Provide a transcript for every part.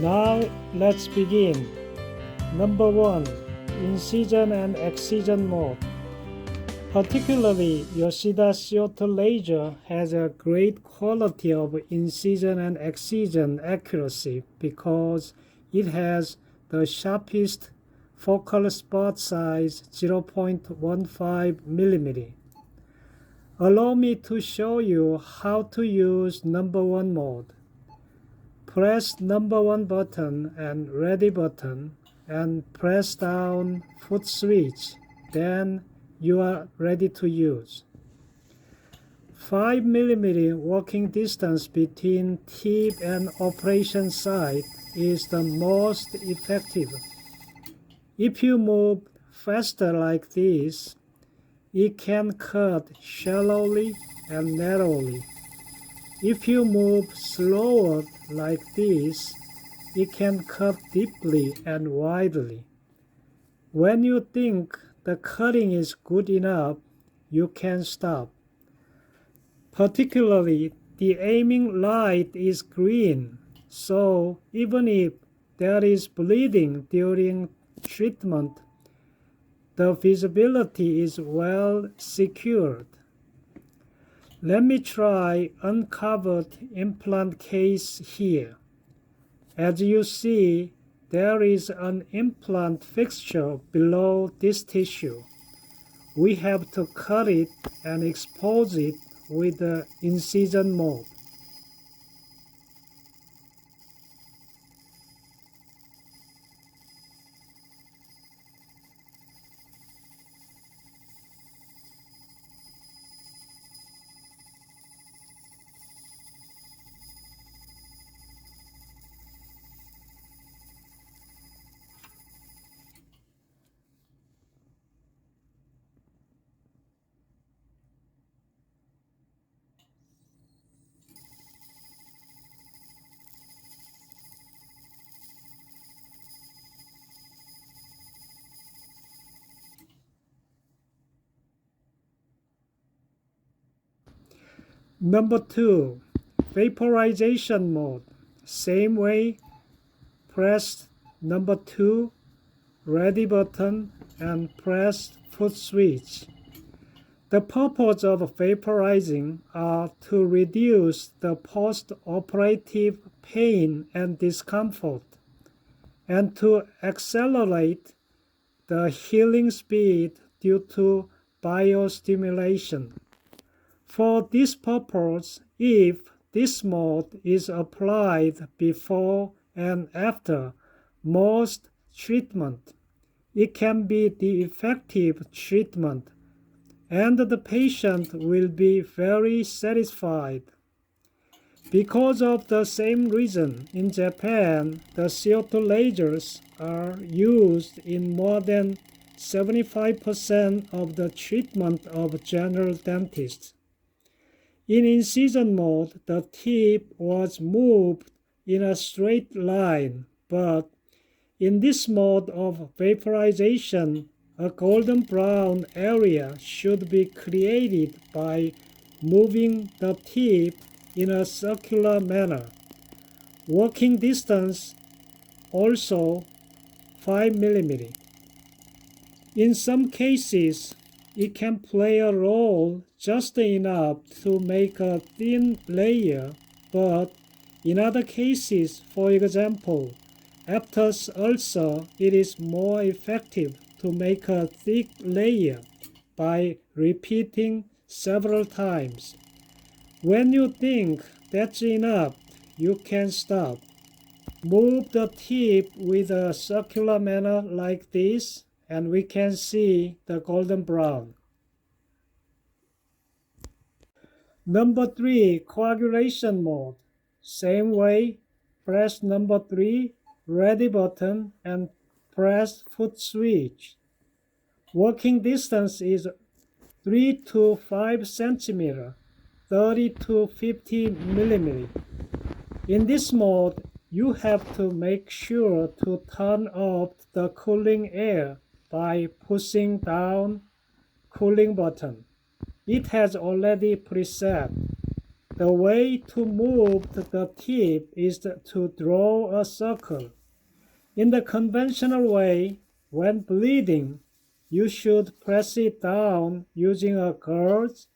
Now let's begin. Number 1. Incision and Excision Mode. Particularly, Yoshida CO2 laser has a great quality of incision and excision accuracy because it has the sharpest focal spot size 0.15 mm. Allow me to show you how to use number 1 mode. Press number 1 button and ready button and press down foot switch. Then you are ready to use. 5 mm walking distance between tip and operation site is the most effective. If you move faster like this, it can cut shallowly and narrowly. If you move slower like this, it can cut deeply and widely. When you think the cutting is good enough, you can stop. Particularly, the aiming light is green, so even if there is bleeding during treatment, the visibility is well secured. Let me try uncovered implant case here. As you see, there is an implant fixture below this tissue. We have to cut it and expose it with the incision mode. Number 2, Vaporization Mode. Same way, press number 2, ready button, and press foot switch. The purpose of vaporizing are to reduce the post-operative pain and discomfort, and to accelerate the healing speed due to biostimulation. For this purpose, if this mode is applied before and after most treatment, it can be the effective treatment, and the patient will be very satisfied. Because of the same reason, in Japan, the CO2 lasers are used in more than 75% of the treatment of general dentists. In incision mode, the tip was moved in a straight line, but in this mode of vaporization, a golden brown area should be created by moving the tip in a circular manner. Working distance also 5 mm. In some cases, it can play a role just enough to make a thin layer, but in other cases, for example, after ulcer, it is more effective to make a thick layer by repeating several times. When you think that's enough, you can stop. Move the tip with a circular manner like this, and we can see the golden brown. Number 3, Coagulation Mode. Same way, press number 3, ready button, and press foot switch. Working distance is 3 to 5 cm, 30 to 50 mm. In this mode, you have to make sure to turn off the cooling air by pushing down cooling button. It has already preset. The way to move the tip is to draw a circle. In the conventional way, when bleeding, you should press it down using a gauze.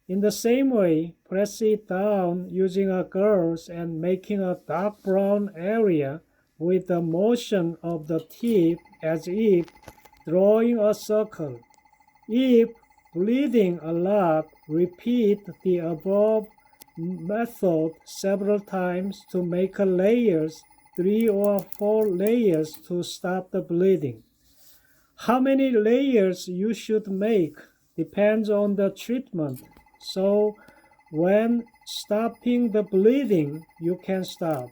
In the same way, press it down using a gauze and making a dark brown area with the motion of the tip as if drawing a circle. If bleeding a lot, repeat the above method several times to make layers, 3 or 4 layers to stop the bleeding. How many layers you should make depends on the treatment. So when stopping the bleeding, you can stop.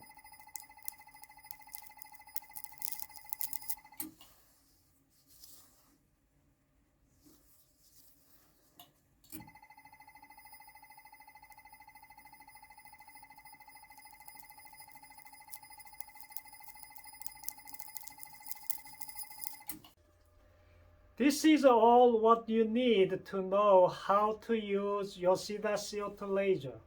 This is all what you need to know how to use Yoshida CO2 laser.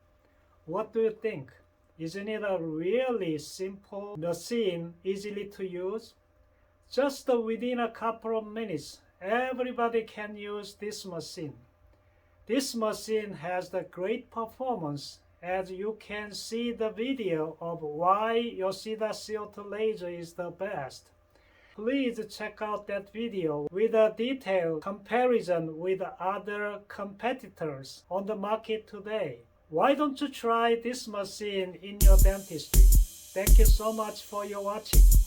What do you think? Isn't it a really simple machine, easily to use? Just within a couple of minutes, everybody can use this machine. This machine has the great performance, as you can see the video of why Yoshida CO2 laser is the best. Please check out that video with a detailed comparison with other competitors on the market today. Why don't you try this machine in your dentistry? Thank you so much for your watching.